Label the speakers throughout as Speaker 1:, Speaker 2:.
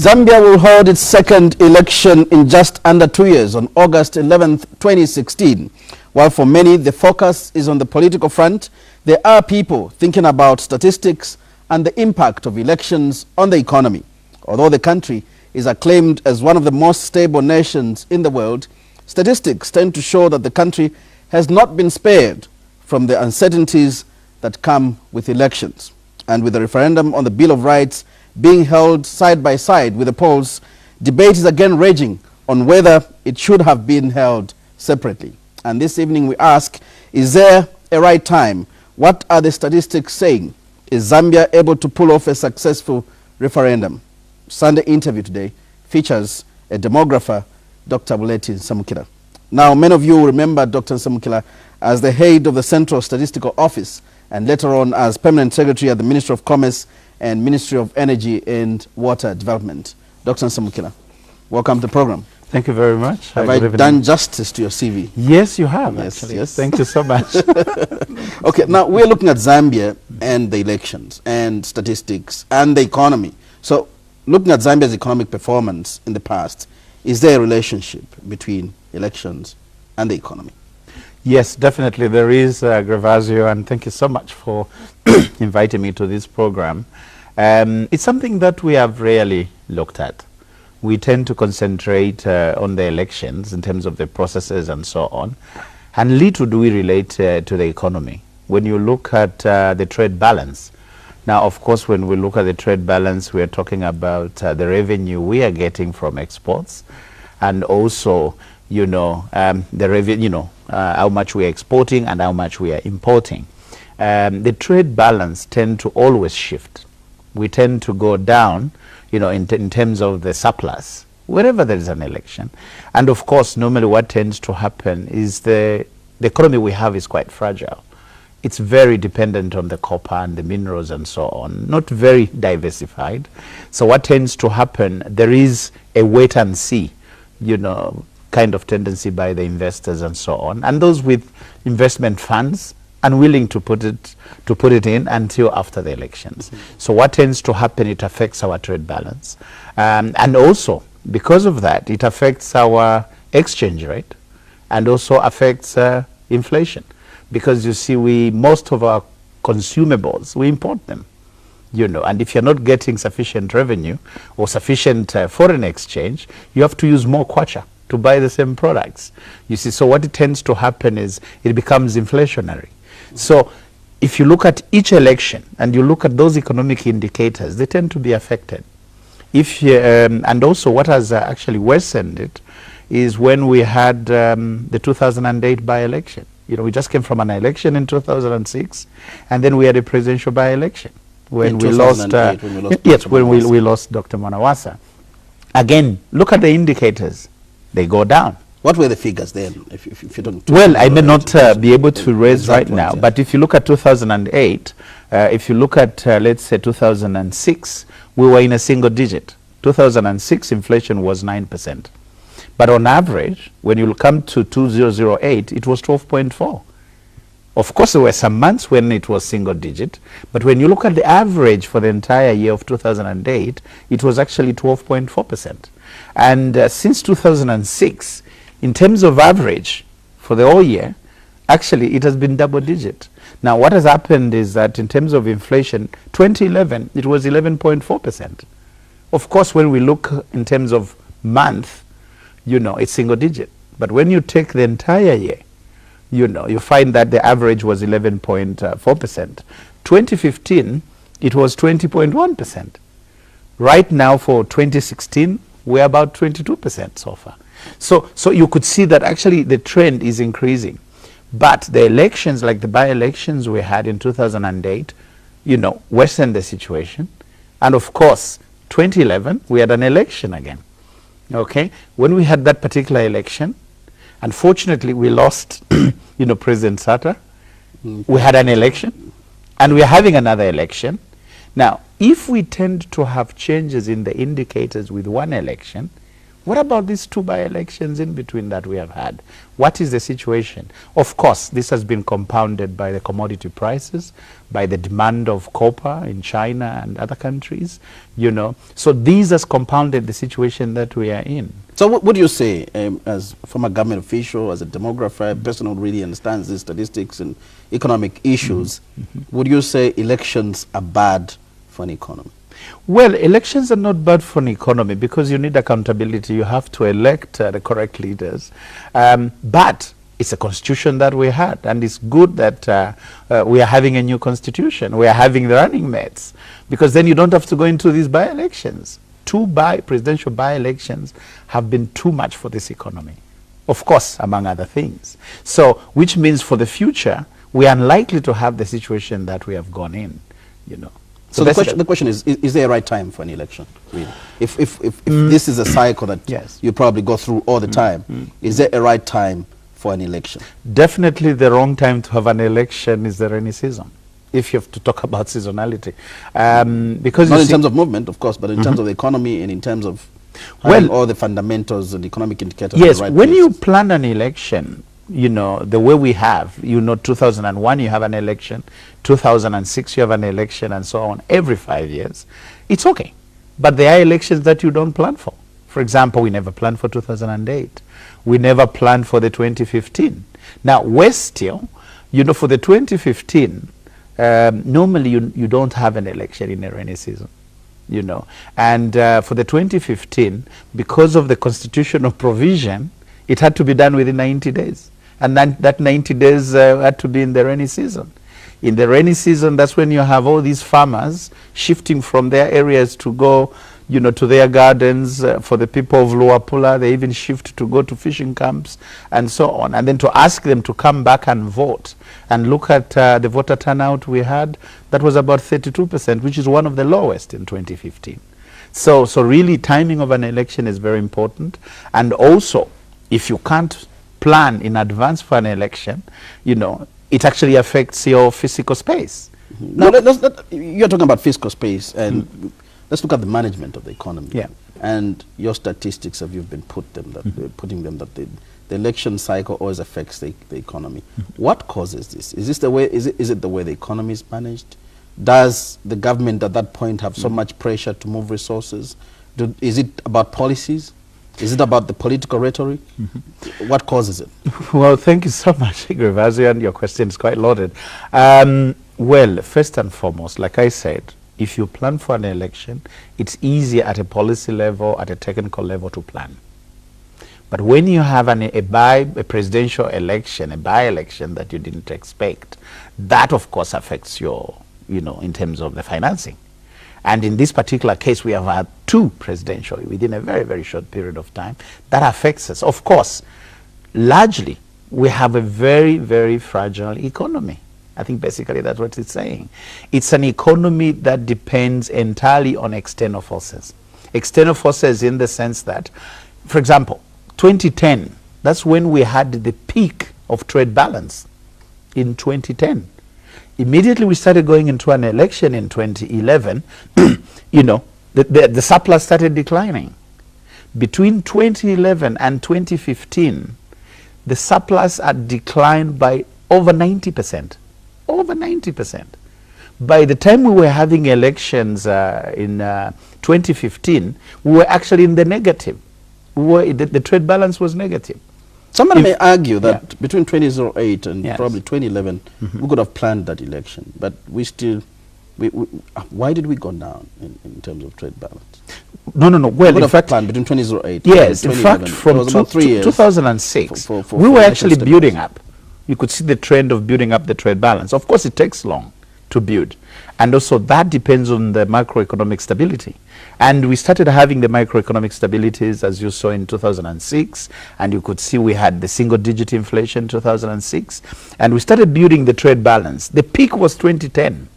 Speaker 1: Zambia will hold its second election in just under 2 years on August 11th, 2016. While for many the focus is on the political front, there are people thinking about statistics and the impact of elections on the economy. Although the country is acclaimed as one of the most stable nations in the world, statistics tend to show that the country has not been spared from the uncertainties that come with elections. And with the referendum on the Bill of Rights being held side by side with the polls, debate is again raging on whether it should have been held separately. And this evening we ask, is there a right time? What are the statistics saying? Is Zambia able to pull off a successful referendum? Sunday interview today features a demographer, Dr. Buleti Nsemukila. Now, many of you remember Dr. Nsemukila as the head of the Central Statistical Office and later on as Permanent Secretary at the Ministry of Commerce and Ministry of Energy and Water Development. Dr. Nsemukila, welcome to the program.
Speaker 2: Thank you very much.
Speaker 1: Have I done justice to your CV?
Speaker 2: Yes, you have,
Speaker 1: yes,
Speaker 2: actually.
Speaker 1: Yes.
Speaker 2: Thank you so much.
Speaker 1: Okay, now we're looking at Zambia and the elections and statistics and the economy. So, looking at Zambia's economic performance in the past, is there a relationship between elections and the economy?
Speaker 2: Yes, definitely there is, Grevazio, and thank you so much for inviting me to this program. It's something that we have rarely looked at. We tend to concentrate on the elections in terms of the processes and so on, and little do we relate to the economy. When you look at the trade balance, now of course when we look at the trade balance, we are talking about the revenue we are getting from exports, and also the revenue, how much we are exporting and how much we are importing. The trade balance tend to always shift. We tend to go down, in terms of the surplus, wherever there is an election. And of course, normally what tends to happen is the economy we have is quite fragile. It's very dependent on the copper and the minerals and so on, not very diversified. So what tends to happen, there is a wait and see, kind of tendency by the investors and so on, and those with investment funds unwilling to put it in until after the elections. So what tends to happen, it affects our trade balance, and also because of that it affects our exchange rate and also affects inflation, because you see most of our consumables we import them, and if you're not getting sufficient revenue or sufficient foreign exchange, you have to use more kwacha to buy the same products. You see, so what it tends to happen is it becomes inflationary. So if you look at each election and you look at those economic indicators, they tend to be affected. And also what has actually worsened it is when we had the 2008 by-election. We just came from an election in 2006, and then we had a presidential by-election when we lost we lost Dr. Manawasa. Again, look at the indicators. They go down. What were the figures then? If you don't. Well, I may not be able to raise right now, yeah. But if you look at 2008, if you look at, let's say, 2006, we were in a single digit. 2006 inflation was 9%. But on average, when you come to 2008, it was 12.4. Of course, there were some months when it was single digit, but when you look at the average for the entire year of 2008, it was actually 12.4%. And since 2006, in terms of average for the whole year, actually it has been double digit. Now what has happened is that in terms of inflation, 2011 it was 11.4%. Of course, when we look in terms of month, it's single digit. But when you take the entire year, you find that the average was 11.4%. 2015 it was 20.1%. Right now for 2016 we're about 22% so far. So you could see that actually the trend is increasing. But the elections, like the by-elections we had in 2008, worsened the situation. And of course, 2011, we had an election again. Okay? When we had that particular election, unfortunately, we lost, President Sata. We had an election, and we're having another election. Now, if we tend to have changes in the indicators with one election, What about these 2 by-elections in between that we have had? What is the situation? Of course, this has been compounded by the commodity prices, by the demand of copper in China and other countries, you know. So these has compounded the situation that we are in.
Speaker 1: So what do you say, as from a government official, as a demographer, a person who really understands these statistics and economic issues, would you say elections are bad for an economy?
Speaker 2: Well, elections are not bad for an economy because you need accountability. You have to elect the correct leaders. But it's a constitution that we had, and it's good that we are having a new constitution. We are having the running mates, because then you don't have to go into these by-elections. 2 presidential by-elections have been too much for this economy, of course, among other things. So, which means for the future, we are unlikely to have the situation that we have gone in, you know.
Speaker 1: So the question is there a right time for an election, really? If this is a cycle that
Speaker 2: yes.
Speaker 1: you probably go through all the time, is there a right time for an election?
Speaker 2: Definitely the wrong time to have an election is the rainy season, if you have to talk about seasonality. Because
Speaker 1: not in terms of movement, of course, but in terms of the economy and in terms of all the fundamentals and economic indicators.
Speaker 2: Yes,
Speaker 1: right
Speaker 2: when
Speaker 1: places.
Speaker 2: you plan an election, you know, the way we have, you know, 2001 you have an election, 2006 you have an election, and so on, every 5 years, it's okay. But there are elections that you don't plan for. For example, we never planned for 2008. We never planned for the 2015. Now, we're still, you know, for the 2015, normally you don't have an election in a rainy season, you know. And for the 2015, because of the constitutional provision, it had to be done within 90 days. And then that 90 days had to be in the rainy season. In the rainy season, that's when you have all these farmers shifting from their areas to go, you know, to their gardens. For the people of Luapula, they even shift to go to fishing camps and so on. And then to ask them to come back and vote. And look at the voter turnout we had. That was about 32%, which is one of the lowest in 2015. So really, timing of an election is very important. And also, if you can't plan in advance for an election, you know, it actually affects your physical space.
Speaker 1: Now, you're talking about fiscal space, and let's look at the management of the economy.
Speaker 2: Yeah.
Speaker 1: And your statistics have you've been putting them that the election cycle always affects the economy. What causes this? Is this the way? Is it the way the economy is managed? Does the government at that point have so much pressure to move resources? Is it about policies? Is it about the political rhetoric? What causes it?
Speaker 2: Well, thank you so much, Grevazio, and your question is quite loaded. Well, first and foremost, like I said, if you plan for an election, it's easier at a policy level, at a technical level to plan. But when you have a presidential election, a by-election that you didn't expect, that of course affects your, you know, in terms of the financing. And in this particular case, we have had 2 presidential within a very, very short period of time. That affects us. Of course, largely, we have a very, very fragile economy. I think basically that's what it's saying. It's an economy that depends entirely on external forces. External forces in the sense that, for example, 2010, that's when we had the peak of trade balance in 2010. Immediately we started going into an election in 2011, you know, the surplus started declining. Between 2011 and 2015, the surplus had declined by over 90%. Over 90%. By the time we were having elections in 2015, we were actually in the negative. The trade balance was negative.
Speaker 1: Somebody may argue that between 2008 and probably 2011, we could have planned that election, but we still, why did we go down in terms of trade balance?
Speaker 2: No. Well, in fact,
Speaker 1: planned between 2008
Speaker 2: yes,
Speaker 1: and 2011.
Speaker 2: In fact, from
Speaker 1: about 3 years
Speaker 2: 2006,
Speaker 1: for
Speaker 2: we were actually
Speaker 1: election
Speaker 2: building up. You could see the trend of building up the trade balance. Of course, it takes long to build. And also that depends on the macroeconomic stability. And we started having the macroeconomic stabilities, as you saw in 2006, and you could see we had the single-digit inflation in 2006, and we started building the trade balance. The peak was 2010.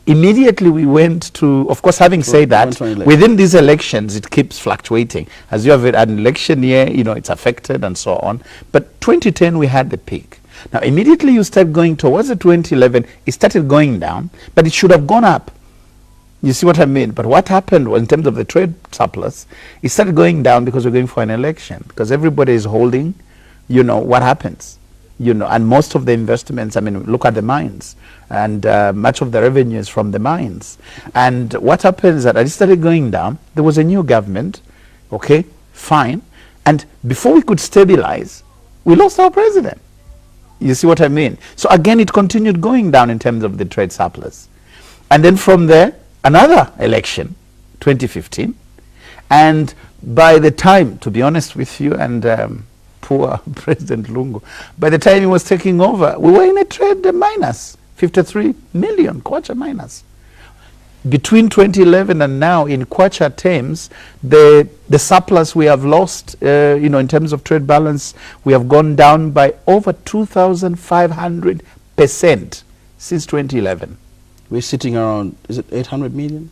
Speaker 2: Immediately we went to, of course, having said that, within these elections, it keeps fluctuating. As you have an election year, you know, it's affected and so on. But 2010, we had the peak. Now, immediately you start going towards the 2011, it started going down, but it should have gone up. You see what I mean? But what happened in terms of the trade surplus, it started going down because we're going for an election. Because everybody is holding, what happens? And most of the investments, look at the mines. And much of the revenue is from the mines. And what happens is that it started going down. There was a new government, okay, fine. And before we could stabilize, we lost our president. You see what I mean? So again, it continued going down in terms of the trade surplus. And then from there, another election, 2015. And by the time, to be honest with you, and poor President Lungu, by the time he was taking over, we were in a trade minus, 53 million, kwacha minus. Between 2011 and now, in kwacha terms, the surplus we have lost, in terms of trade balance, we have gone down by over 2,500% since 2011.
Speaker 1: We're sitting around, is it 800 million?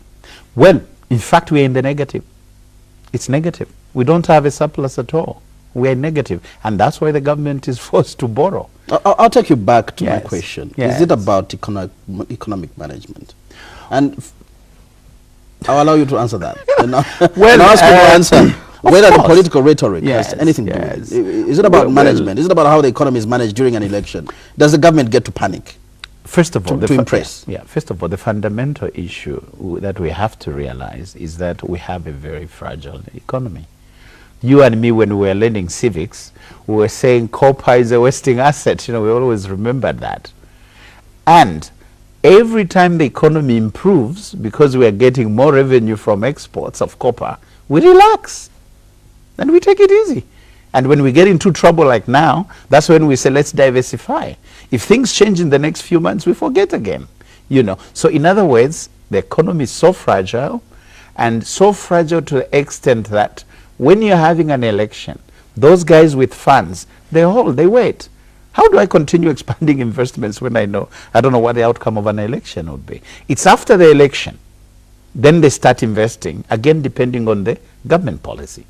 Speaker 2: Well, in fact, we're in the negative. It's negative. We don't have a surplus at all. We're negative. And that's why the government is forced to borrow.
Speaker 1: I'll take you back to
Speaker 2: Yes.
Speaker 1: my question.
Speaker 2: Yes.
Speaker 1: Is it about economic management? And I'll allow you to answer that. And I'll ask you to answer whether the political rhetoric has anything to do with it. Is it about management? Is it about how the economy is managed during an election? Does the government get to panic?
Speaker 2: First of all,
Speaker 1: to impress.
Speaker 2: First of all, the fundamental issue that we have to realize is that we have a very fragile economy. You and me, when we were learning civics, we were saying copper is a wasting asset. We always remembered that. And every time the economy improves, because we are getting more revenue from exports of copper, we relax and we take it easy. And when we get into trouble like now, that's when we say, let's diversify. If things change in the next few months, we forget again. So in other words, the economy is so fragile, and so fragile to the extent that when you're having an election, those guys with funds, they hold, they wait. How do I continue expanding investments when I don't know what the outcome of an election would be? It's after the election, then they start investing, again depending on the government policy.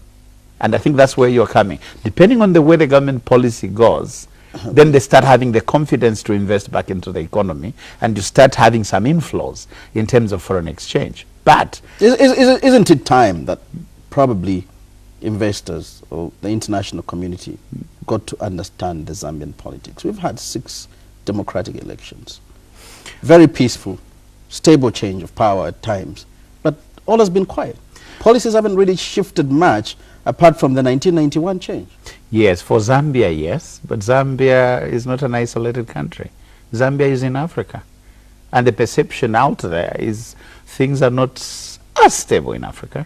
Speaker 2: And I think that's where you're coming. Depending on the way the government policy goes, then they start having the confidence to invest back into the economy, and you start having some inflows in terms of foreign exchange. But
Speaker 1: isn't it time that probably investors or the international community got to understand the Zambian politics? We've had 6 democratic elections. Very peaceful, stable change of power at times. But all has been quiet. Policies haven't really shifted much apart from the 1991 change.
Speaker 2: Yes, for Zambia, yes. But Zambia is not an isolated country. Zambia is in Africa. And the perception out there is things are not as stable in Africa.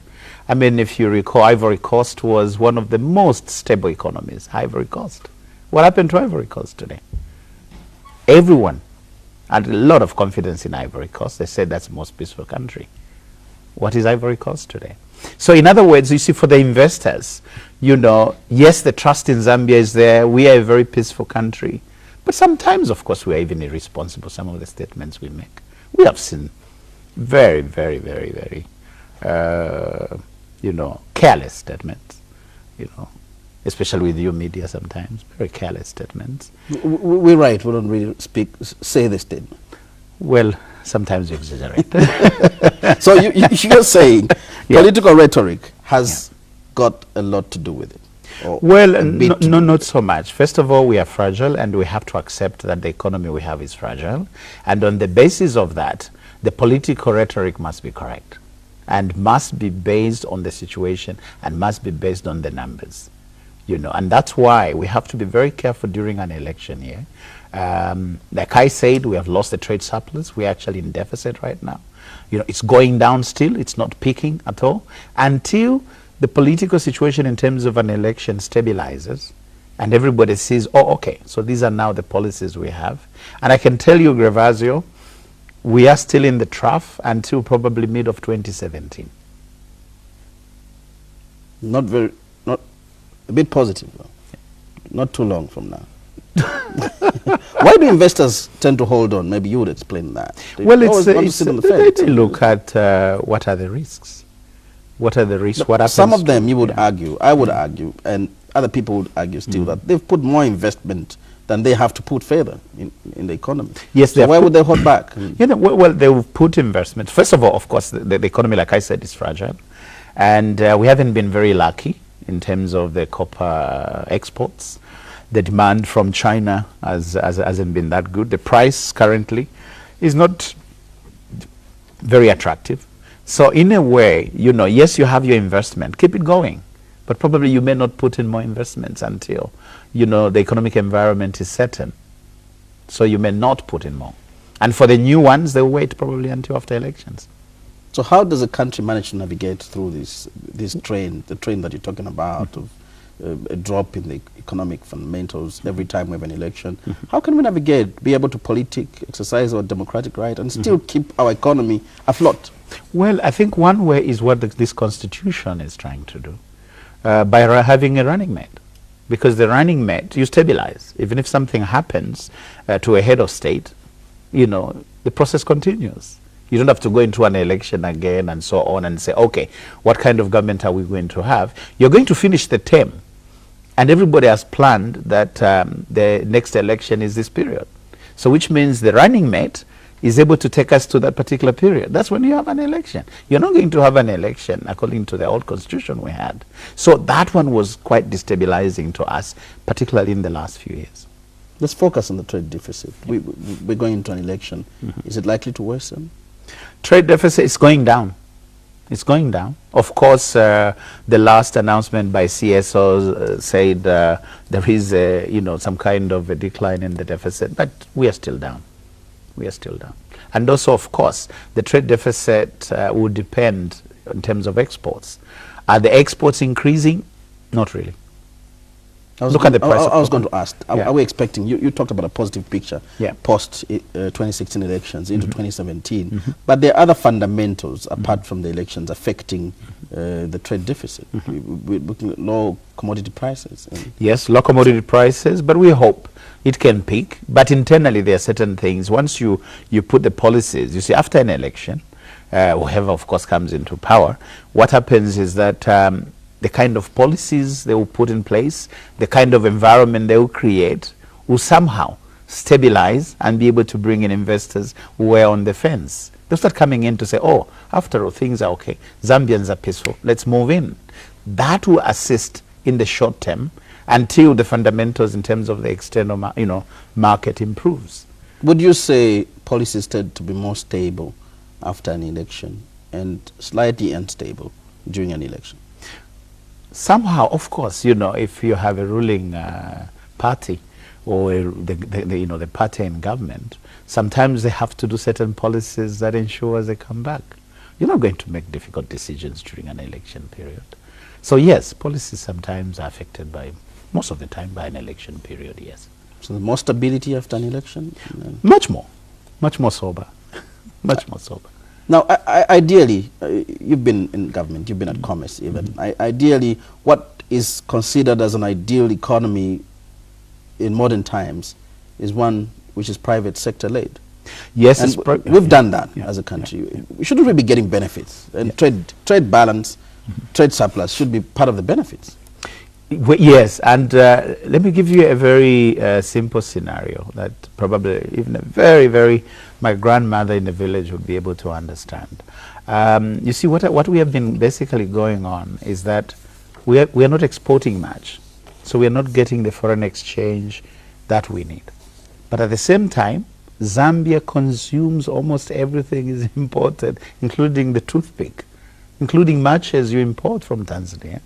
Speaker 2: If you recall, Ivory Coast was one of the most stable economies, Ivory Coast. What happened to Ivory Coast today? Everyone had a lot of confidence in Ivory Coast. They said that's the most peaceful country. What is Ivory Coast today? So in other words, you see, for the investors, yes, the trust in Zambia is there. We are a very peaceful country. But sometimes, of course, we are even irresponsible, some of the statements we make. We have seen very, very, very, very careless statements, especially with you media sometimes, very careless statements.
Speaker 1: We're right, we don't really say the statement.
Speaker 2: Well, sometimes you exaggerate.
Speaker 1: So you're saying political rhetoric has got a lot to do with it?
Speaker 2: Well, no, not so much. First of all, we are fragile, and we have to accept that the economy we have is fragile. And on the basis of that, the political rhetoric must be correct, and must be based on the situation, and must be based on the numbers. And that's why we have to be very careful during an election year. Like I said, we have lost the trade surplus. We're actually in deficit right now. It's going down still. It's not peaking at all until the political situation in terms of an election stabilizes and everybody sees, oh, okay, so these are now the policies we have. And I can tell you, Grevazio, we are still in the trough until probably mid of 2017.
Speaker 1: Not a bit positive, though. Not too long from now. Why do investors tend to hold on? Maybe you would explain that. They
Speaker 2: look at what are the risks. What are the risks? What happens?
Speaker 1: Some of them you would argue, I would argue, and other people would argue still that they've put more investment then they have to put further in the economy.
Speaker 2: Yes,
Speaker 1: so why would they hold back?
Speaker 2: You know, well, they will put investment. First of all, of course, the economy, like I said, is fragile. And we haven't been very lucky in terms of the copper exports. The demand from China hasn't been that good. The price currently is not very attractive. So in a way, you know, yes, you have your investment, keep it going, but probably you may not put in more investments until, you know, the economic environment is certain. So you may not put in more. And for the new ones, they'll wait probably until after elections.
Speaker 1: So how does a country manage to navigate through this train, the train that you're talking about, of a drop in the economic fundamentals every time we have an election? How can we navigate, be able to exercise our democratic right and still keep our economy afloat?
Speaker 2: Well, I think one way is what this constitution is trying to do, by having a running mate. Because the running mate, you stabilize. Even if something happens to a head of state, you know, the process continues. You don't have to go into an election again and so on and say, okay, what kind of government are we going to have? You're going to finish the term. And everybody has planned that the next election is this period. So which means the running mate is able to take us to that particular period. That's when you have an election. You're not going to have an election according to the old constitution we had. So that one was quite destabilizing to us, particularly in the last few years.
Speaker 1: Let's focus on the trade deficit. We're going into an election. Is it likely to worsen?
Speaker 2: Trade deficit is going down. It's going down. Of course, the last announcement by CSO said there is, you know, some kind of a decline in the deficit, but we are still down. We are still down. And also, of course, the trade deficit will depend in terms of exports. Are the exports increasing? Not really. Look at the price.
Speaker 1: I was going to ask, are we expecting, you talked about a positive picture post 2016 elections into 2017, but there are other fundamentals apart from the elections affecting the trade deficit. We're looking at low commodity prices.
Speaker 2: Yes, low commodity prices, but we hope it can peak. But internally there are certain things. Once you put the policies, you see, after an election, whoever of course comes into power, what happens is that the kind of policies they will put in place, the kind of environment they will create, will somehow stabilize and be able to bring in investors who were on the fence. They'll start coming in to say, oh, after all, things are okay. Zambians are peaceful. Let's move in. That will assist in the short term until the fundamentals in terms of the external market improves.
Speaker 1: Would you say policies tend to be more stable after an election and slightly unstable during an election?
Speaker 2: Somehow, of course, you know, if you have a ruling party or the party in government, sometimes they have to do certain policies that ensure they come back. You're not going to make difficult decisions during an election period. So yes, policies sometimes are affected by, most of the time, by an election period, yes.
Speaker 1: So more stability after an election?
Speaker 2: Much more sober, much more sober.
Speaker 1: Now, ideally, you've been in government, you've been at commerce even. Ideally, what is considered as an ideal economy in modern times is one which is private sector led.
Speaker 2: Yes,
Speaker 1: and we've done that as a country. Shouldn't we be getting benefits? And trade balance, trade surplus should be part of the benefits.
Speaker 2: Yes, and let me give you a very simple scenario that probably even my grandmother in the village would be able to understand. You see, what we have been basically going on is that we are not exporting much, so we are not getting the foreign exchange that we need. But at the same time, Zambia consumes almost everything is imported, including the toothpick, including matches you import from Tanzania,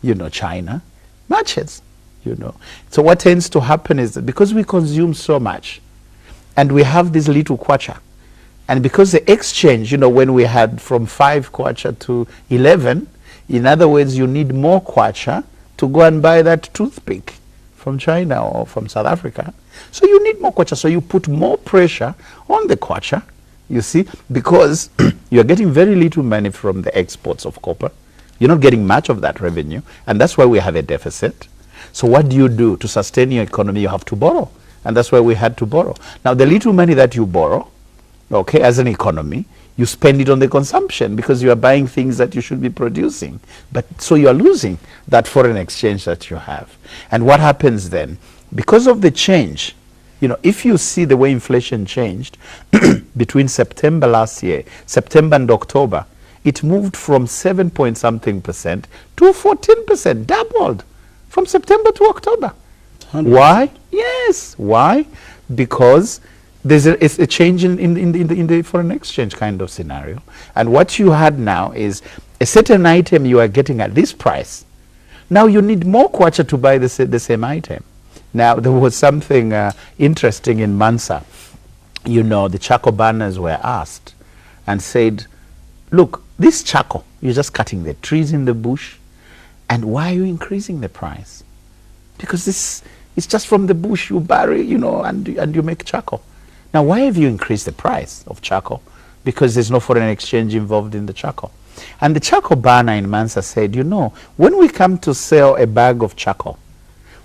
Speaker 2: you know, China. Matches, you know. So what tends to happen is that because we consume so much and we have this little kwacha, and because the exchange, you know, when we had from 5 kwacha to 11, in other words, you need more kwacha to go and buy that toothpick from China or from South Africa. So you need more kwacha, so you put more pressure on the kwacha, you see, because you're getting very little money from the exports of copper. You're not getting much of that revenue, and that's why we have a deficit. So what do you do to sustain your economy? You have to borrow, and that's why we had to borrow. Now, the little money that you borrow, okay, as an economy, you spend it on the consumption because you are buying things that you should be producing. But so you are losing that foreign exchange that you have. And what happens then? because of the change, you know, if you see the way inflation changed between September last year, September and October, it moved from 7 point something percent to 14%, doubled from September to October. 100%. Why? Yes. Why? Because there's a change in the foreign exchange kind of scenario. And what you had now is a certain item you are getting at this price. Now you need more kwacha to buy the same item. Now there was something interesting in Mansa. You know, the charcoal burners were asked and said, look, this charcoal, you're just cutting the trees in the bush, and why are you increasing the price? Because this is just from the bush you bury, you know, and you make charcoal. Now, why have you increased the price of charcoal? Because there's no foreign exchange involved in the charcoal. And the charcoal burner in Mansa said, you know, when we come to sell a bag of charcoal,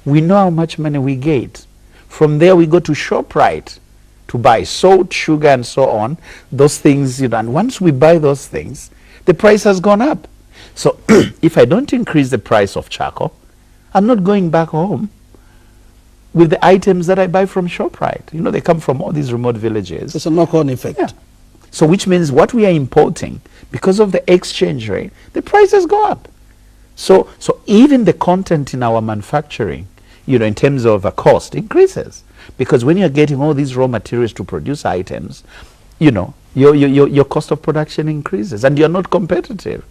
Speaker 2: we know how much money we get. From there, we go to ShopRite to buy salt, sugar, and so on. Those things, you know, and once we buy those things, the price has gone up. So if I don't increase the price of charcoal, I'm not going back home with the items that I buy from ShopRite. You know, they come from all these remote villages.
Speaker 1: It's a knock-on effect.
Speaker 2: Yeah. So which means what we are importing, because of the exchange rate, the prices go up. So even the content in our manufacturing, you know, in terms of a cost, increases. Because when you're getting all these raw materials to produce items, you know, your cost of production increases and you're not competitive.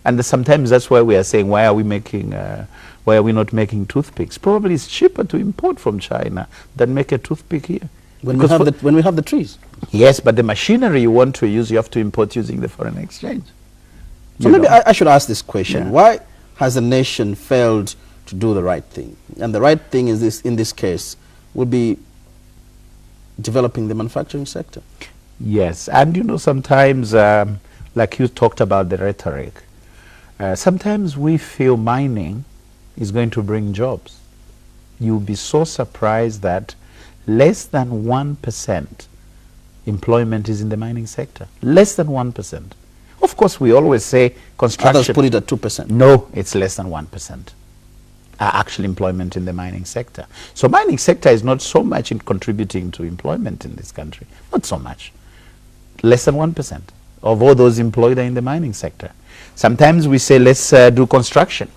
Speaker 2: And sometimes that's why we are saying, why are we not making toothpicks? Probably it's cheaper to import from China than make a toothpick here.
Speaker 1: When we have the trees.
Speaker 2: Yes, but the machinery you want to use, you have to import using the foreign exchange.
Speaker 1: So maybe I should ask this question. Yeah. Why has the nation failed to do the right thing? And the right thing is in this case would be developing the manufacturing sector.
Speaker 2: Yes, and you know, sometimes, like you talked about the rhetoric, sometimes we feel mining is going to bring jobs. You'll be so surprised that less than 1% employment is in the mining sector. Less than 1%. Of course, we always say construction.
Speaker 1: Others put it at 2%.
Speaker 2: No, it's less than 1%. Actual employment in the mining sector. So mining sector is not so much in contributing to employment in this country. Not so much. Less than 1% of all those employed are in the mining sector. Sometimes we say, let's do construction.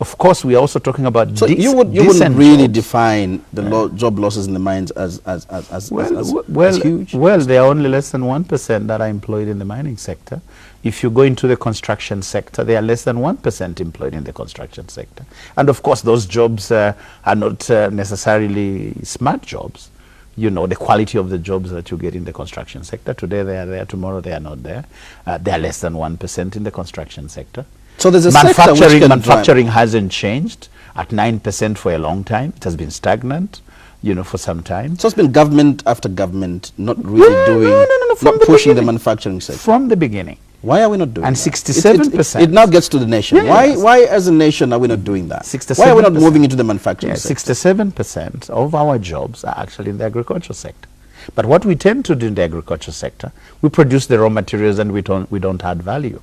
Speaker 2: Of course, we are also talking about
Speaker 1: so you wouldn't really define the job losses in the mines as huge?
Speaker 2: Well, there are only less than 1% that are employed in the mining sector. If you go into the construction sector, there are less than 1% employed in the construction sector. And of course, those jobs are not necessarily smart jobs. You know, the quality of the jobs that you get in the construction sector. Today they are there, tomorrow they are not there. They are less than 1% in the construction sector.
Speaker 1: So there's a
Speaker 2: manufacturing hasn't changed at 9% for a long time. It has been stagnant, you know, for some time.
Speaker 1: So it's been government after government not really not pushing the manufacturing sector.
Speaker 2: From the beginning.
Speaker 1: Why are we not doing
Speaker 2: and
Speaker 1: that?
Speaker 2: 67%.
Speaker 1: It now gets to the nation.
Speaker 2: Yes.
Speaker 1: Why as a nation are we not doing that?
Speaker 2: 67%.
Speaker 1: Why are we not moving into the manufacturing sector?
Speaker 2: 67% of our jobs are actually in the agricultural sector. But what we tend to do in the agricultural sector, we produce the raw materials and we don't add value.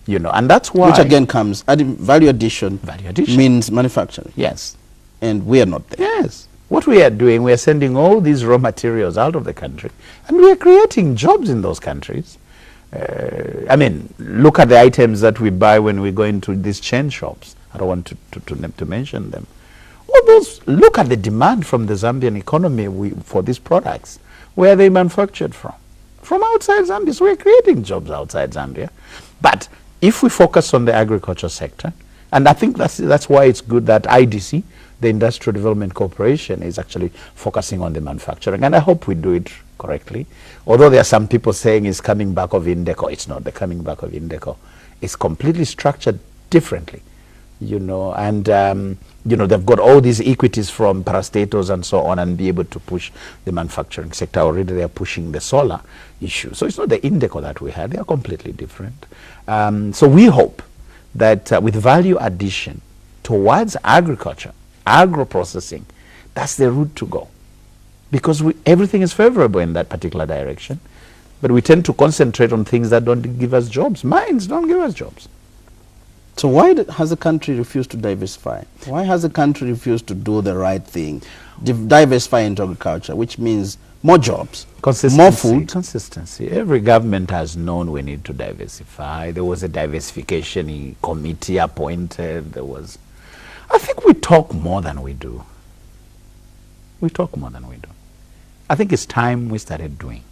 Speaker 2: You know, and that's why.
Speaker 1: Which again comes, value addition means manufacturing.
Speaker 2: Yes.
Speaker 1: And we are not there.
Speaker 2: Yes. What we are doing, we are sending all these raw materials out of the country and we are creating jobs in those countries. I mean, look at the items that we buy when we go into these chain shops. I don't want to mention them. All those, look at the demand from the Zambian economy for these products. Where are they manufactured from? From outside Zambia. So we're creating jobs outside Zambia. But if we focus on the agriculture sector, and I think that's why it's good that IDC, the Industrial Development Corporation, is actually focusing on the manufacturing, and I hope we do it correctly. Although there are some people saying it's coming back of Indeco, it's not the coming back of Indeco. It's completely structured differently, you know, and you know, they've got all these equities from parastatals and so on, and be able to push the manufacturing sector. Already they are pushing the solar issue. So it's not the Indeco that we had, they are completely different. So we hope that with value addition towards agriculture, agro-processing, that's the route to go. Because everything is favorable in that particular direction. But we tend to concentrate on things that don't give us jobs. Mines don't give us jobs.
Speaker 1: So why has the country refused to diversify? Why has the country refused to do the right thing? Diversify into agriculture, which means more jobs, more food.
Speaker 2: Consistency. Every government has known we need to diversify. There was a diversification committee appointed. I think we talk more than we do. We talk more than we do. I think it's time we started doing.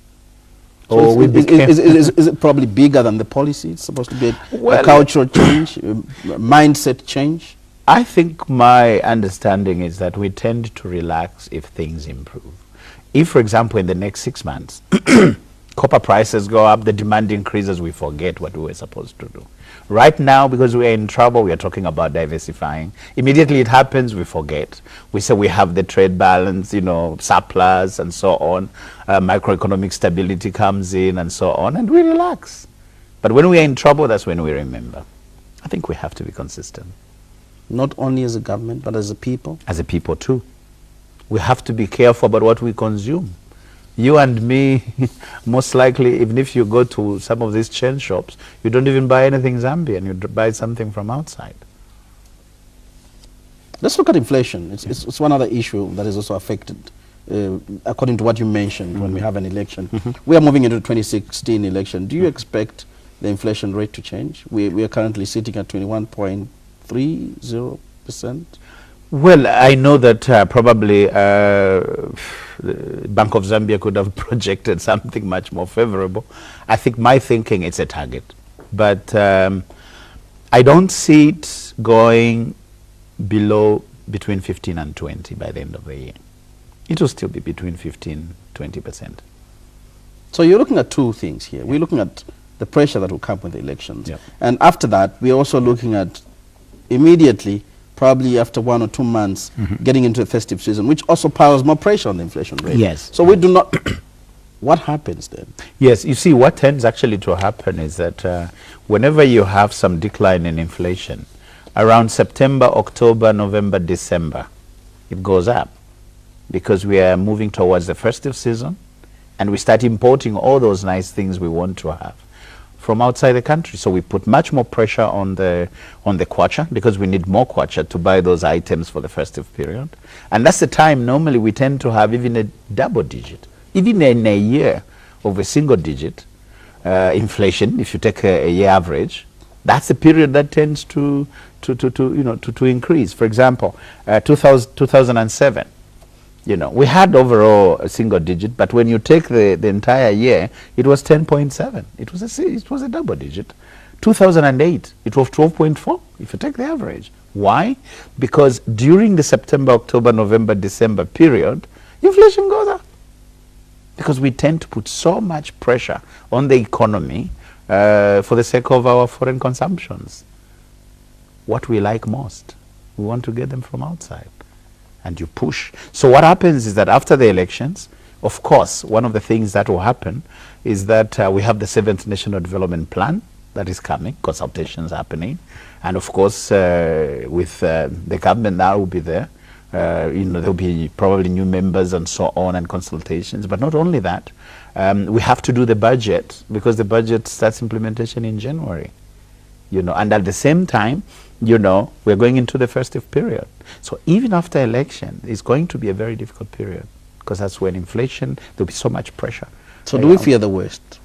Speaker 1: So is it probably bigger than the policy? It's supposed to be a cultural change, a mindset change?
Speaker 2: I think my understanding is that we tend to relax if things improve. If, for example, in the next 6 months, copper prices go up, the demand increases, we forget what we were supposed to do. Right now, because we are in trouble, we are talking about diversifying. Immediately it happens, we forget. We say we have the trade balance, surplus and so on. Microeconomic stability comes in and so on, and we relax. But when we are in trouble, that's when we remember. I think we have to be consistent.
Speaker 1: Not only as a government, but as a people?
Speaker 2: As a people too. We have to be careful about what we consume. You and me, most likely, even if you go to some of these chain shops, you don't even buy anything Zambian, you buy something from outside.
Speaker 1: Let's look at inflation. It's one other issue that is also affected, according to what you mentioned, when we have an election. We are moving into the 2016 election. Do you expect the inflation rate to change? We are currently sitting at 21.30%.
Speaker 2: Well, I know that probably the Bank of Zambia could have projected something much more favorable. I think my thinking, it's a target. But I don't see it going between 15 and 20 by the end of the year. It will still be between 15–20%.
Speaker 1: So you're looking at two things here. We're looking at the pressure that will come with the elections.
Speaker 2: Yep.
Speaker 1: And after that, we're also looking at immediately, probably after 1 or 2 months, getting into the festive season, which also piles more pressure on the inflation rate.
Speaker 2: Yes.
Speaker 1: So we do not... What happens then?
Speaker 2: Yes, you see, what tends actually to happen is that whenever you have some decline in inflation, around September, October, November, December, it goes up because we are moving towards the festive season and we start importing all those nice things we want to have from outside the country. So we put much more pressure on the kwacha because we need more kwacha to buy those items for the festive period. And that's the time normally we tend to have even a double digit. Even in a year of a single digit inflation, if you take a year average, that's the period that tends to increase. For example, 2007, we had overall a single digit, but when you take the entire year, it was 10.7. It was a double digit. 2008, it was 12.4 if you take the average. Why? Because during the September, October, November, December period, inflation goes up. Because we tend to put so much pressure on the economy for the sake of our foreign consumptions. What we like most, we want to get them from outside. And you push. So what happens is that after the elections, of course, one of the things that will happen is that we have the 7th National Development Plan that is coming, consultations happening. And of course, with the government now will be there. There'll be probably new members and so on and consultations. But not only that, we have to do the budget because the budget starts implementation in January. And at the same time, we're going into the festive period. So even after election, it's going to be a very difficult period because that's when inflation, there'll be so much pressure.
Speaker 1: So do we fear the worst?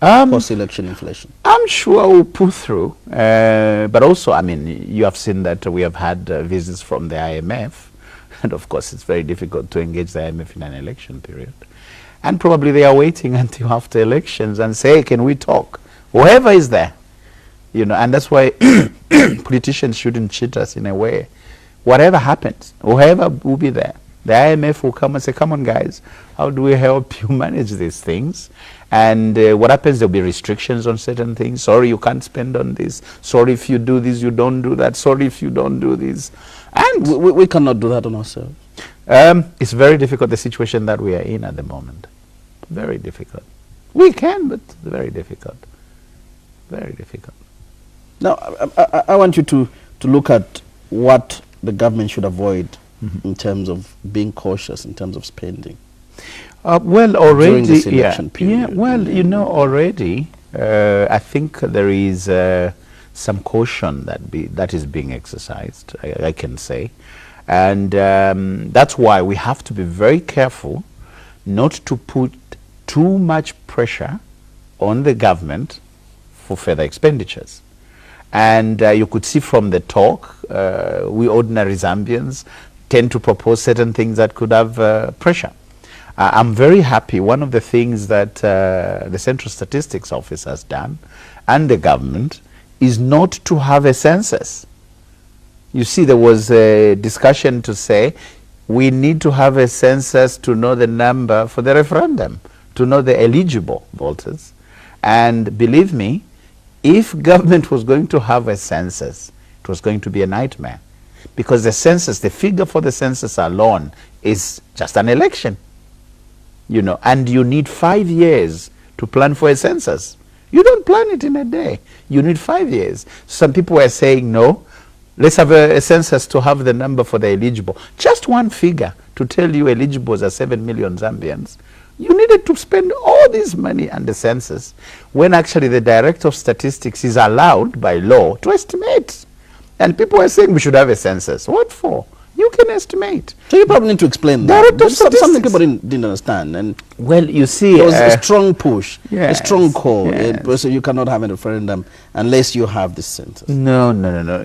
Speaker 1: Post-election inflation?
Speaker 2: I'm sure we'll pull through. But also, you have seen that we have had visits from the IMF. And of course, it's very difficult to engage the IMF in an election period. And probably they are waiting until after elections and say, hey, can we talk? Whoever is there. And that's why politicians shouldn't cheat us in a way. Whatever happens, whoever will be there, the IMF will come and say, come on, guys, how do we help you manage these things? And what happens, there'll be restrictions on certain things. Sorry, you can't spend on this. Sorry, if you do this, you don't do that. Sorry, if you don't do this. And
Speaker 1: we cannot do that on ourselves.
Speaker 2: It's very difficult, the situation that we are in at the moment. Very difficult. We can, but very difficult. Very difficult.
Speaker 1: Now, I want you to look at what the government should avoid in terms of being cautious, in terms of spending.
Speaker 2: Well, already,
Speaker 1: during this election period.
Speaker 2: Yeah, well, already, I think there is some caution that is being exercised, I can say. And that's why we have to be very careful not to put too much pressure on the government for further expenditures. And you could see from the talk, we ordinary Zambians tend to propose certain things that could have pressure. I'm very happy. One of the things that the Central Statistics Office has done and the government is not to have a census. You see, there was a discussion to say we need to have a census to know the number for the referendum, to know the eligible voters. And believe me, if government was going to have a census, it was going to be a nightmare. Because the census, the figure for the census alone is just an election. You know, and you need 5 years to plan for a census. You don't plan it in a day. You need 5 years. Some people were saying, no, let's have a census to have the number for the eligible. Just one figure to tell you eligibles are 7 million Zambians. You needed to spend all this money on the census when actually the Director of Statistics is allowed by law to estimate. And people were saying we should have a census. What for? You can estimate.
Speaker 1: So you probably need to explain that. There's something people didn't understand. And
Speaker 2: well, you see,
Speaker 1: there was a strong push,
Speaker 2: yes,
Speaker 1: a strong call.
Speaker 2: Yes.
Speaker 1: So you cannot have a referendum unless you have this census.
Speaker 2: No.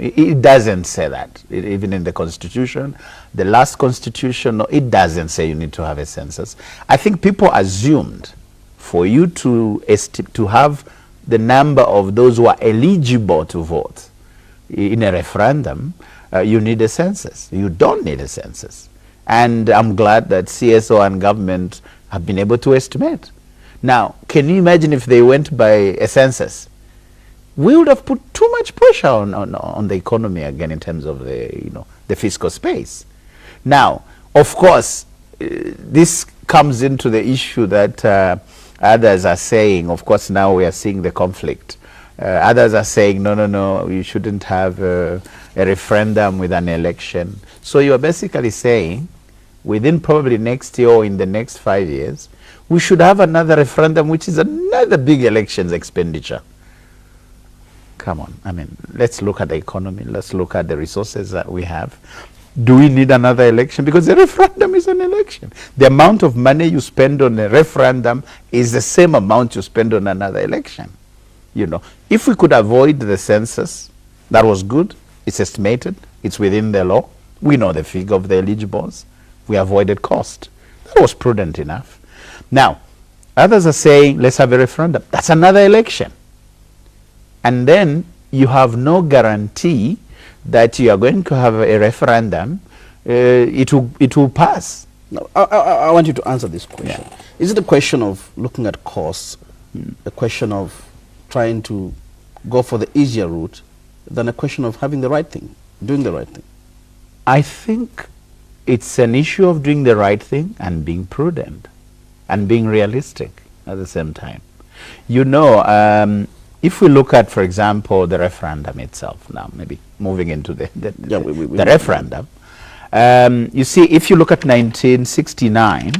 Speaker 2: It doesn't say that. Even in the Constitution, the last Constitution, it doesn't say you need to have a census. I think people assumed for you to have the number of those who are eligible to vote in a referendum, you need a census. You don't need a census. And I'm glad that CSO and government have been able to estimate. Now, can you imagine if they went by a census? We would have put too much pressure on the economy again in terms of the fiscal space. Now, of course, this comes into the issue that others are saying. Of course, now we are seeing the conflict. Others are saying, no, you shouldn't have a referendum with an election. So you are basically saying, within probably next year or in the next 5 years, we should have another referendum, which is another big elections expenditure. Come on, I mean, let's look at the economy, let's look at the resources that we have. Do we need another election? Because the referendum is an election. The amount of money you spend on a referendum is the same amount you spend on another election. You know, if we could avoid the census, that was good. It's estimated. It's within the law. We know the figure of the eligibles. We avoided cost. That was prudent enough. Now, others are saying, let's have a referendum. That's another election. And then you have no guarantee that you are going to have a referendum. It will pass.
Speaker 1: Now, I want you to answer this question. Yeah. Is it a question of looking at costs, a question of trying to go for the easier route, than a question of having the right thing, doing the right thing?
Speaker 2: I think it's an issue of doing the right thing and being prudent and being realistic at the same time. You know, if we look at, for example, the referendum itself, now maybe moving into the referendum, you see, if you look at 1969,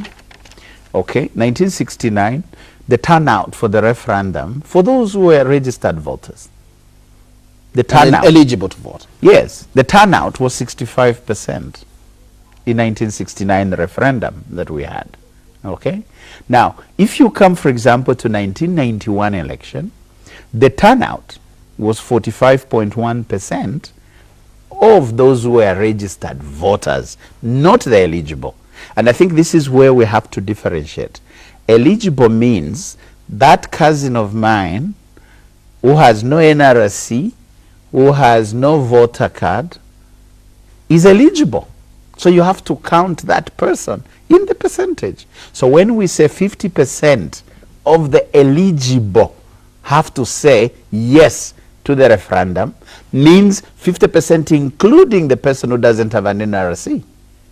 Speaker 2: okay, 1969, the turnout for the referendum, for those who were registered voters, the turnout,
Speaker 1: eligible to vote.
Speaker 2: Yes, the turnout was 65% in 1969, the referendum that we had. Okay, now if you come, for example, to 1991 election, the turnout was 45.1% of those who were registered voters, not the eligible. And I think this is where we have to differentiate. Eligible means that cousin of mine who has no NRC, who has no voter card, is eligible. So you have to count that person in the percentage. So when we say 50% of the eligible have to say yes to the referendum, means 50% including the person who doesn't have an NRC.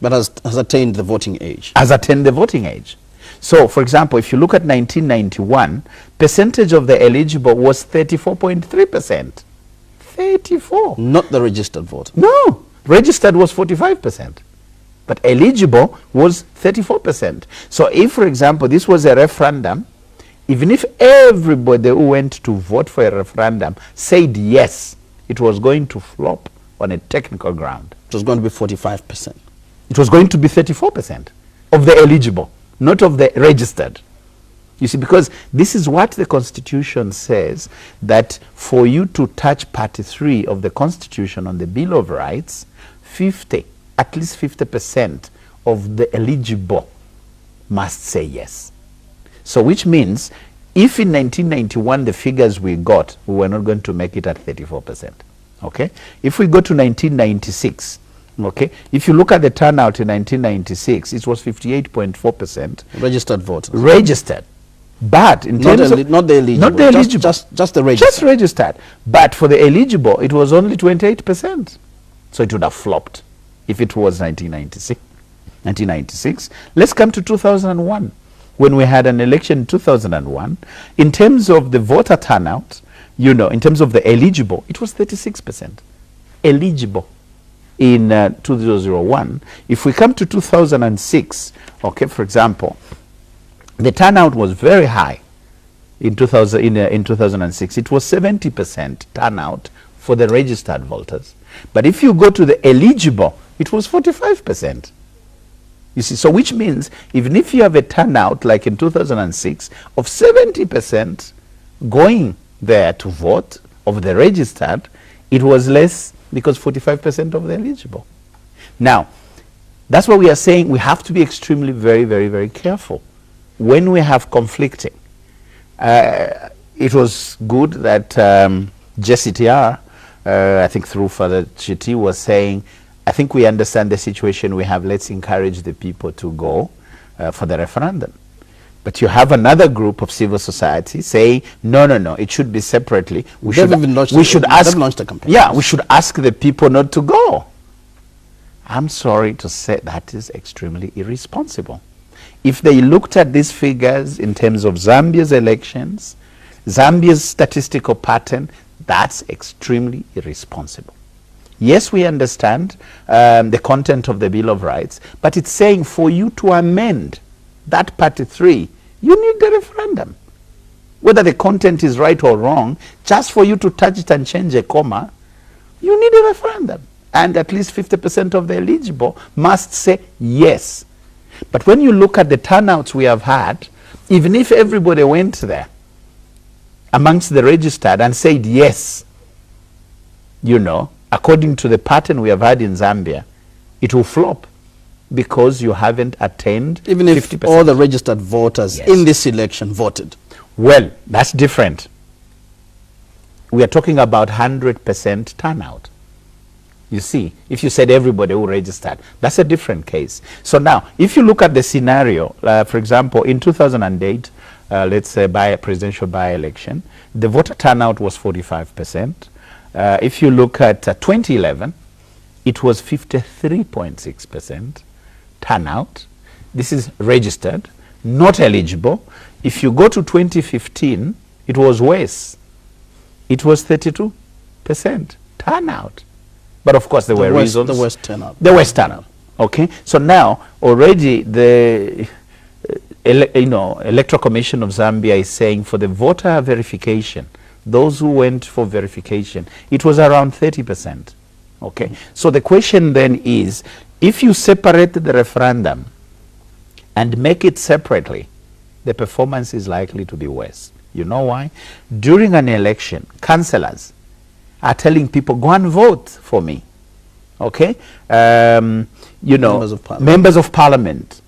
Speaker 1: But has attained the voting age.
Speaker 2: Has attained the voting age. So, for example, if you look at 1991, percentage of the eligible was 34.3%. 34.
Speaker 1: Not the registered vote.
Speaker 2: No. Registered was 45%. But eligible was 34%. So if, for example, this was a referendum, even if everybody who went to vote for a referendum said yes, it was going to flop on a technical ground.
Speaker 1: It was going to be 45%.
Speaker 2: It was going to be 34% of the eligible, not of the registered. You see, because this is what the Constitution says, that for you to touch Part 3 of the Constitution on the Bill of Rights, at least 50% of the eligible must say yes. So which means, if in 1991 the figures we got, we were not going to make it at 34%. Okay? If we go to 1996, okay, if you look at the turnout in 1996, it was 58.4%.
Speaker 1: Registered voters.
Speaker 2: Registered. But in terms of
Speaker 1: not the eligible.
Speaker 2: Not the eligible.
Speaker 1: Just the registered.
Speaker 2: Just registered. But for the eligible, it was only 28%. So it would have flopped if it was 1996. Let's come to 2001. When we had an election in 2001, in terms of the voter turnout, you know, in terms of the eligible, it was 36%. Eligible in 2001. If we come to 2006, okay, for example, the turnout was very high in 2006. It was 70% turnout for the registered voters. But if you go to the eligible, it was 45%. You see, so which means even if you have a turnout like in 2006 of 70% going there to vote of the registered, it was less because 45% of the eligible. Now, that's why we are saying we have to be extremely very, very, very careful when we have conflicting. It was good that JCTR, I think through Father Chiti, was saying, I think we understand the situation we have. Let's encourage the people to go for the referendum. But you have another group of civil society say, no, it should be separately. We should
Speaker 1: launched a campaign.
Speaker 2: Yeah, we should ask the people not to go. I'm sorry to say that is extremely irresponsible. If they looked at these figures in terms of Zambia's elections, Zambia's statistical pattern, that's extremely irresponsible. Yes, we understand the content of the Bill of Rights, but it's saying for you to amend that Part 3, you need the referendum. Whether the content is right or wrong, just for you to touch it and change a comma, you need a referendum. And at least 50% of the eligible must say yes. But when you look at the turnouts we have had, even if everybody went there amongst the registered and said yes, you know, according to the pattern we have had in Zambia, it will flop because you haven't attained
Speaker 1: even if
Speaker 2: 50%.
Speaker 1: All the registered voters in this election voted.
Speaker 2: Well, that's different. We are talking about 100% turnout. You see, if you said everybody who registered, that's a different case. So now, if you look at the scenario, for example, in 2008, let's say presidential by-election, the voter turnout was 45%. If you look at 2011, it was 53.6% turnout. This is registered, not eligible. If you go to 2015, it was worse. It was 32% turnout. But of course, there were reasons.
Speaker 1: The worst turnout.
Speaker 2: The worst turnout. Okay. So now already the Electoral Commission of Zambia is saying for the voter verification, those who went for verification, it was around 30%. Okay. So the question then is, if you separate the referendum and make it separately, the performance is likely to be worse. You know why? During an election, councillors are telling people, go and vote for me. Okay? Members of parliament,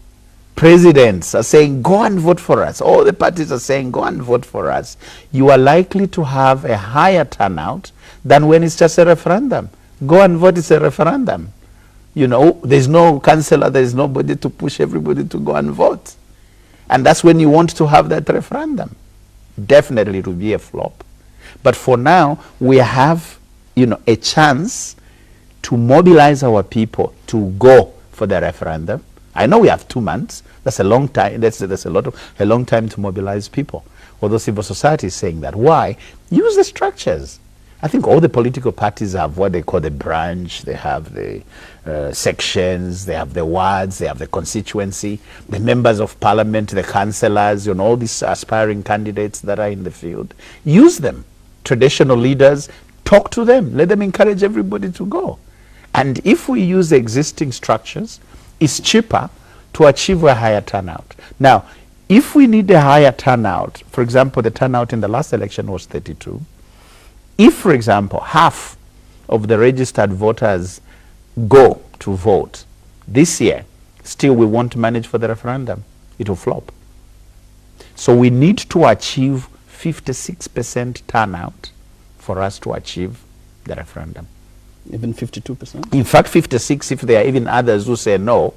Speaker 2: presidents are saying, go and vote for us. All the parties are saying, go and vote for us. You are likely to have a higher turnout than when it's just a referendum. Go and vote, it's a referendum. You know, there's no councillor, there's nobody to push everybody to go and vote. And that's when you want to have that referendum. Definitely it will be a flop. But for now, we have, a chance to mobilize our people to go for the referendum. I know we have 2 months. That's a long time. That's a long time to mobilize people. Although civil society is saying that. Why? Use the structures. I think all the political parties have what they call the branch. They have the sections. They have the wards. They have the constituency. The members of parliament, the councillors, all these aspiring candidates that are in the field. Use them. Traditional leaders, talk to them. Let them encourage everybody to go. And if we use the existing structures, it's cheaper to achieve a higher turnout. Now, if we need a higher turnout, for example, the turnout in the last election was 32. If, for example, half of the registered voters go to vote this year, still we won't manage for the referendum. It will flop. So we need to achieve 56% turnout for us to achieve the referendum.
Speaker 1: Even 52%?
Speaker 2: In fact, 56, if there are even others who say no,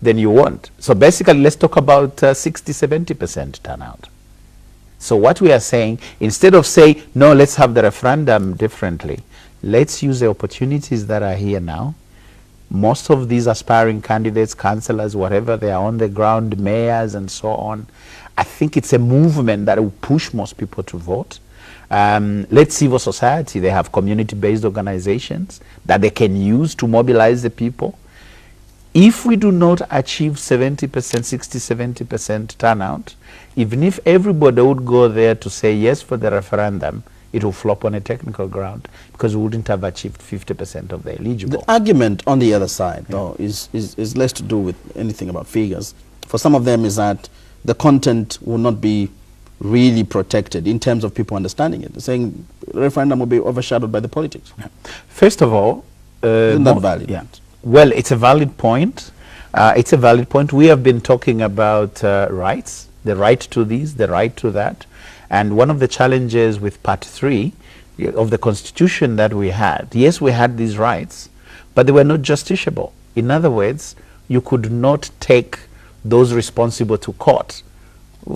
Speaker 2: then you won't. So basically, let's talk about 60, 70% turnout. So what we are saying, instead of saying, no, let's have the referendum differently, let's use the opportunities that are here now. Most of these aspiring candidates, councillors, whatever, they are on the ground, mayors and so on. I think it's a movement that will push most people to vote. Let civil society, they have community-based organizations that they can use to mobilize the people. If we do not achieve 70%, 60, 70% turnout, even if everybody would go there to say yes for the referendum, it will flop on a technical ground because we wouldn't have achieved 50% of the eligible.
Speaker 1: The argument on the other side, though, is less to do with anything about figures. For some of them is that the content will not be really protected in terms of people understanding it. They're saying the referendum will be overshadowed by the politics.
Speaker 2: First of all,
Speaker 1: isn't that valid?
Speaker 2: Yeah. Well, it's a valid point. It's a valid point. We have been talking about rights, the right to this, the right to that. And one of the challenges with Part 3 of the Constitution that we had, yes, we had these rights, but they were not justiciable. In other words, you could not take those responsible to court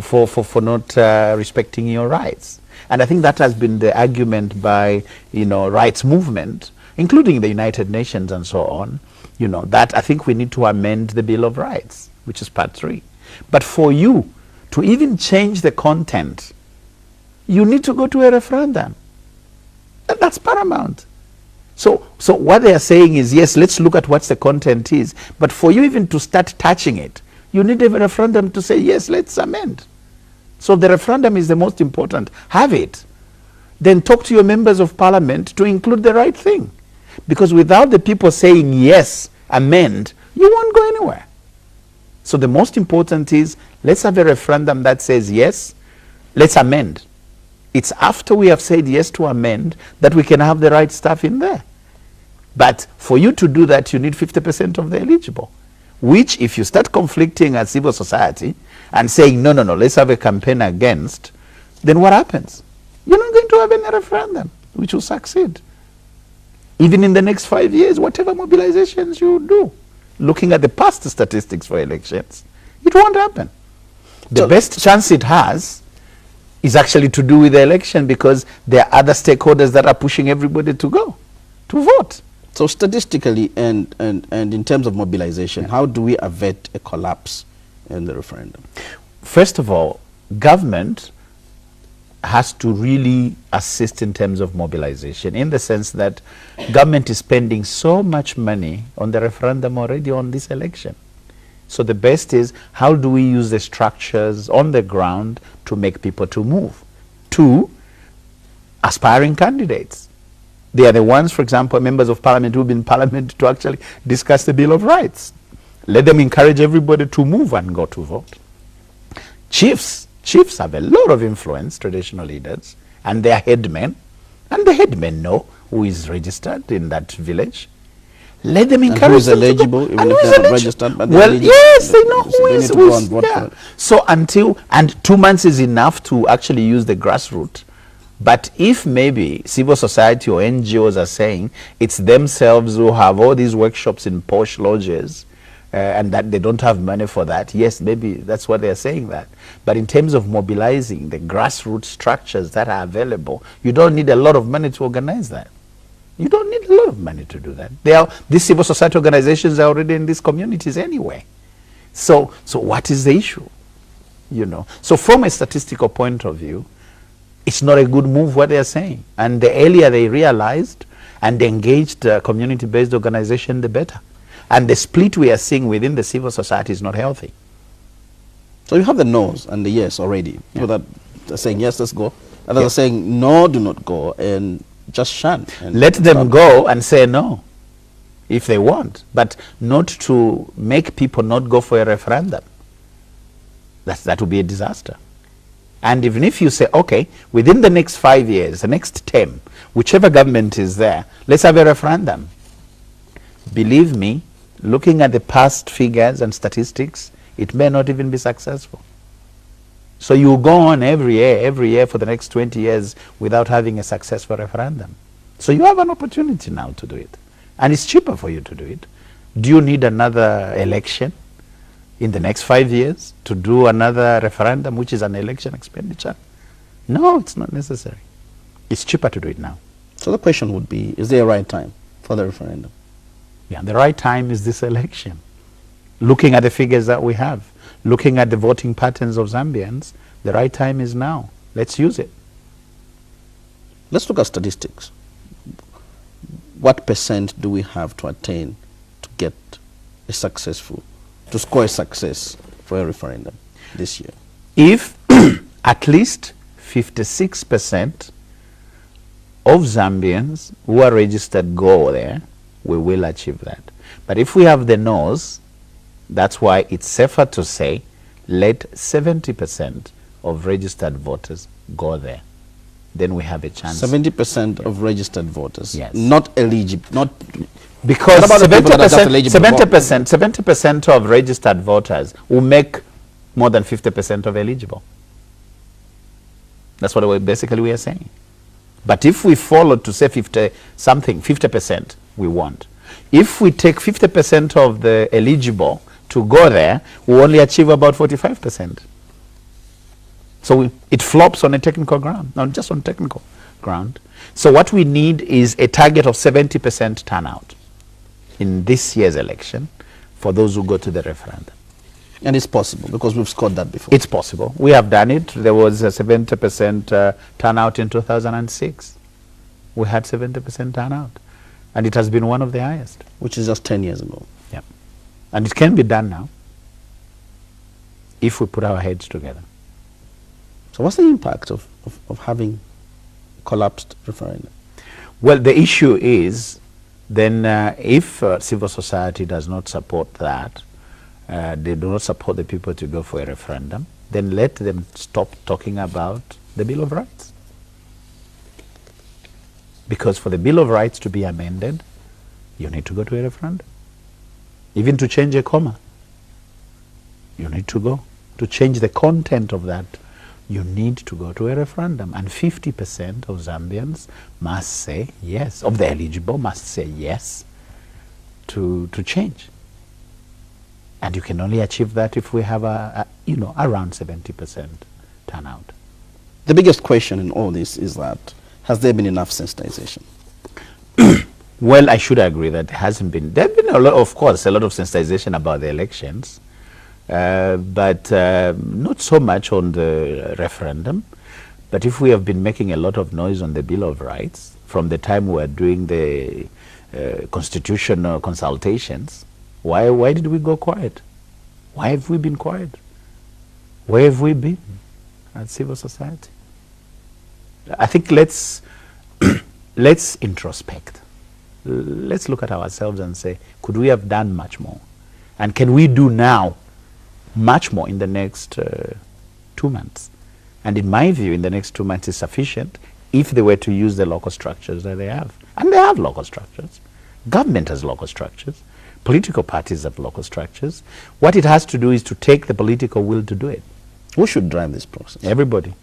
Speaker 2: for not respecting your rights. And I think that has been the argument by, rights movement, including the United Nations and so on, that I think we need to amend the Bill of Rights, which is Part 3. But for you to even change the content, you need to go to a referendum. That's paramount. So what they are saying is, yes, let's look at what the content is. But for you even to start touching it, you need a referendum to say, yes, let's amend. So the referendum is the most important. Have it. Then talk to your members of parliament to include the right thing. Because without the people saying, yes, amend, you won't go anywhere. So the most important is, let's have a referendum that says, yes, let's amend. It's after we have said yes to amend that we can have the right stuff in there. But for you to do that, you need 50% of the eligible. Which, if you start conflicting as civil society and saying, no, let's have a campaign against, then what happens? You're not going to have any referendum which will succeed. Even in the next 5 years, whatever mobilizations you do, looking at the past statistics for elections, it won't happen. The best chance it has is actually to do with the election because there are other stakeholders that are pushing everybody to go, to vote.
Speaker 1: So statistically and in terms of mobilization, how do we avert a collapse in the referendum?
Speaker 2: First of all, government has to really assist in terms of mobilization, in the sense that government is spending so much money on the referendum already on this election. So the best is, how do we use the structures on the ground to make people to move? 2, aspiring candidates. They are the ones, for example, members of parliament who have been in parliament to actually discuss the Bill of Rights. Let them encourage everybody to move and go to vote. Chiefs have a lot of influence, traditional leaders, and they are headmen. And the headmen know who is registered in that village. Let them encourage
Speaker 1: who is eligible, even if they're not registered. But
Speaker 2: well, yes, they know who is. Yeah. So and 2 months is enough to actually use the grassroots. But if maybe civil society or NGOs are saying it's themselves who have all these workshops in posh lodges and that they don't have money for that, yes, maybe that's what they're saying that. But in terms of mobilizing the grassroots structures that are available, you don't need a lot of money to organize that. You don't need a lot of money to do that. These civil society organizations are already in these communities anyway. So what is the issue? So from a statistical point of view, it's not a good move what they're saying. And the earlier they realized and engaged community-based organization, the better. And the split we are seeing within the civil society is not healthy.
Speaker 1: So you have the no's and the yes already. People that are saying yes, let's go. Others are saying no, do not go. And just shun.
Speaker 2: Let them go and say no if they want, but not to make people not go for a referendum. That would be a disaster. And even if you say, okay, within the next 5 years, the next term, whichever government is there, let's have a referendum. Believe me, looking at the past figures and statistics, it may not even be successful. So you go on every year for the next 20 years without having a successful referendum. So you have an opportunity now to do it. And it's cheaper for you to do it. Do you need another election in the next 5 years to do another referendum, which is an election expenditure? No, it's not necessary. It's cheaper to do it now.
Speaker 1: So the question would be, is there a right time for the referendum?
Speaker 2: Yeah, the right time is this election. Looking at the figures that we have, looking at the voting patterns of Zambians, the right time is now. Let's use it.
Speaker 1: Let's look at statistics. What percent do we have to attain to get a successful, to score a success for a referendum this year?
Speaker 2: If at least 56% of Zambians who are registered go there, we will achieve that. But if we have the no's, that's why it's safer to say let 70% of registered voters go there. Then we have a chance.
Speaker 1: 70% of registered voters,
Speaker 2: yes,
Speaker 1: not eligible, not
Speaker 2: because 70% of registered voters will make more than 50% of eligible. That's what basically we are saying. But if we follow to say 50%, we want. If we take 50% of the eligible to go there, we only achieve about 45%. So it flops on a technical ground, not just on technical ground. So what we need is a target of 70% turnout in this year's election for those who go to the referendum.
Speaker 1: And it's possible because we've scored that before.
Speaker 2: It's possible. We have done it. There was a 70% turnout in 2006. We had 70% turnout. And it has been one of the highest.
Speaker 1: Which is just 10 years ago.
Speaker 2: Yeah. And it can be done now if we put our heads together.
Speaker 1: So what's the impact of having collapsed referendum?
Speaker 2: Well, the issue is then if civil society does not support that, they do not support the people to go for a referendum, then let them stop talking about the Bill of Rights. Because for the Bill of Rights to be amended, you need to go to a referendum. Even to change a comma, you need to go. To change the content of that, you need to go to a referendum. And 50% of Zambians must say yes, of the eligible must say yes to change. And you can only achieve that if we have around 70% turnout.
Speaker 1: The biggest question in all this is that, has there been enough sensitization?
Speaker 2: Well, I should agree that there hasn't been. There has been a lot, of course, a lot of sensitization about the elections, but not so much on the referendum. But if we have been making a lot of noise on the Bill of Rights from the time we were doing the constitutional consultations, why did we go quiet? Why have we been quiet? Where have we been at civil society? I think let's introspect. Let's look at ourselves and say, could we have done much more? And can we do now much more in the next 2 months? And in my view, in the next 2 months is sufficient if they were to use the local structures that they have. And they have local structures. Government has local structures. Political parties have local structures. What it has to do is to take the political will to do it.
Speaker 1: Who should drive this process?
Speaker 2: Everybody.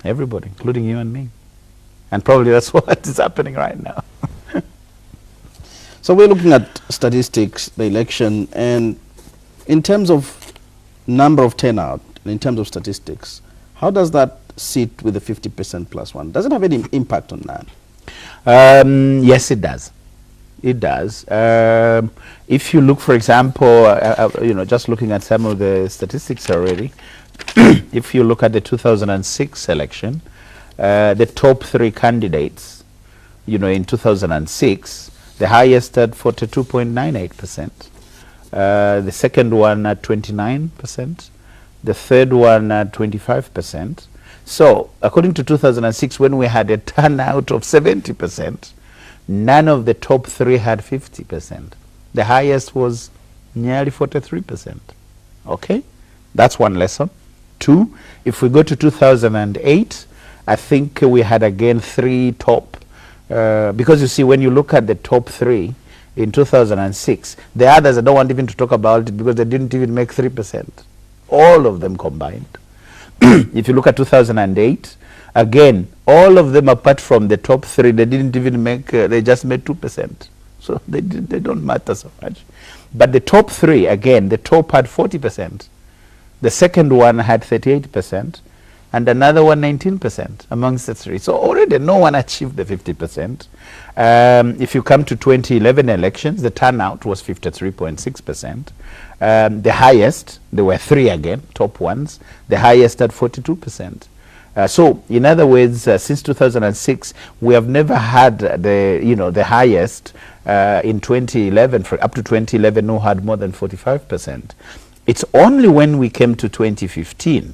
Speaker 2: Everybody, including you and me. And probably that's what is happening right now.
Speaker 1: So we're looking at statistics, the election, and in terms of number of turnout, in terms of statistics, how does that sit with the 50% plus one? Does it have any impact on that?
Speaker 2: Yes, it does. It does. If you look, for example, just looking at some of the statistics already, if you look at the 2006 election, the top 3 candidates, in 2006, the highest at 42.98%, the second one at 29%, the third one at 25%. So, according to 2006, when we had a turnout of 70%, none of the top three had 50%. The highest was nearly 43%. Okay? That's one lesson. Two, if we go to 2008, I think we had again three top, because you see, when you look at the top three in 2006, the others I don't want even to talk about it because they didn't even make 3%. All of them combined. If you look at 2008, again, all of them apart from the top three, they didn't even make, they just made 2%. So they don't matter so much. But the top three, again, the top had 40%. The second one had 38%. And another one 19% amongst the three. So already no one achieved the 50%. If you come to 2011 elections, the turnout was 53.6%. The highest, there were three again, top ones, the highest at 42%. So in other words, since 2006, we have never had the highest in 2011, up to 2011, who had more than 45%. It's only when we came to 2015,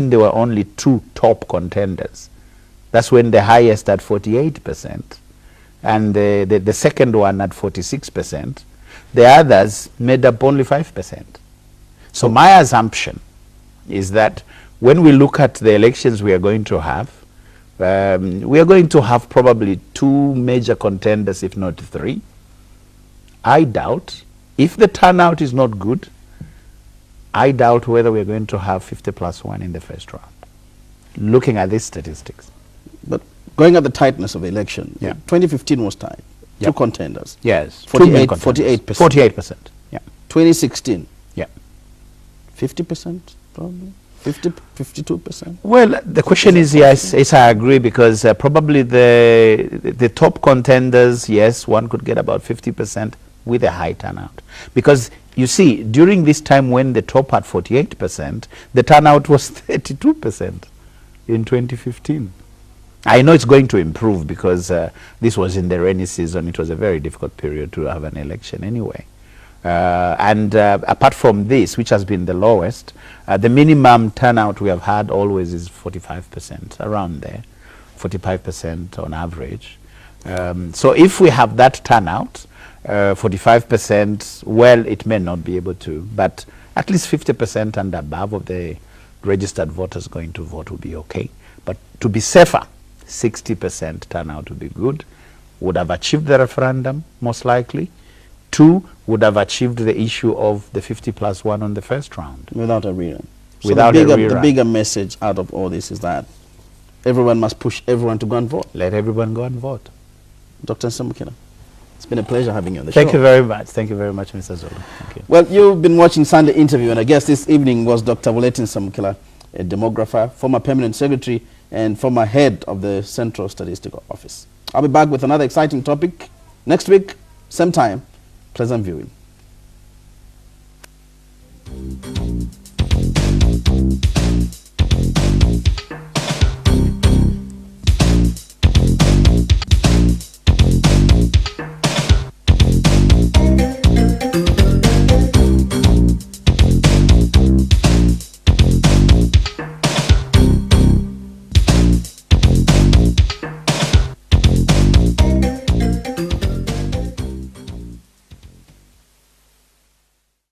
Speaker 2: there were only two top contenders. That's when the highest at 48% and the second one at 46%. The others made up only 5%. So my assumption is that when we look at the elections we are going to have, we are going to have probably two major contenders, if not three. I doubt, if the turnout is not good, I doubt whether we're going to have 50+1 in the first round, looking at these statistics.
Speaker 1: But going at the tightness of the election,
Speaker 2: yeah.
Speaker 1: 2015 was tight.
Speaker 2: Yep.
Speaker 1: Two contenders.
Speaker 2: Yes.
Speaker 1: 48%.
Speaker 2: 48%. Yeah.
Speaker 1: 2016.
Speaker 2: Yeah.
Speaker 1: 50% probably. 52%.
Speaker 2: Well, the question is, yes, I agree, because probably the top contenders, yes, one could get about 50% with a high turnout. Because you see, during this time when the top had 48%, the turnout was 32% in 2015. I know it's going to improve because this was in the rainy season. It was a very difficult period to have an election anyway. And apart from this, which has been the lowest, the minimum turnout we have had always is 45%, around there, 45% on average. So if we have that turnout, 45%, well, it may not be able to, but at least 50% and above of the registered voters going to vote will be okay. But to be safer, 60% turnout would be good, would have achieved the referendum, most likely. Two, would have achieved the issue of the 50+1 on the first round.
Speaker 1: Without a rerun. So
Speaker 2: Without a rerun.
Speaker 1: The bigger message out of all this is that everyone must push everyone to go and vote.
Speaker 2: Let everyone go and vote. Dr.
Speaker 1: Nsemukila, it's been a pleasure having you on the show.
Speaker 2: Thank you very much. Thank you very much, Mr. Zulu. Thank you.
Speaker 1: Well, you've been watching Sunday Interview, and our guest this evening was Dr. Buleti Nsemukila, a demographer, former permanent secretary, and former head of the Central Statistical Office. I'll be back with another exciting topic next week, same time. Pleasant viewing.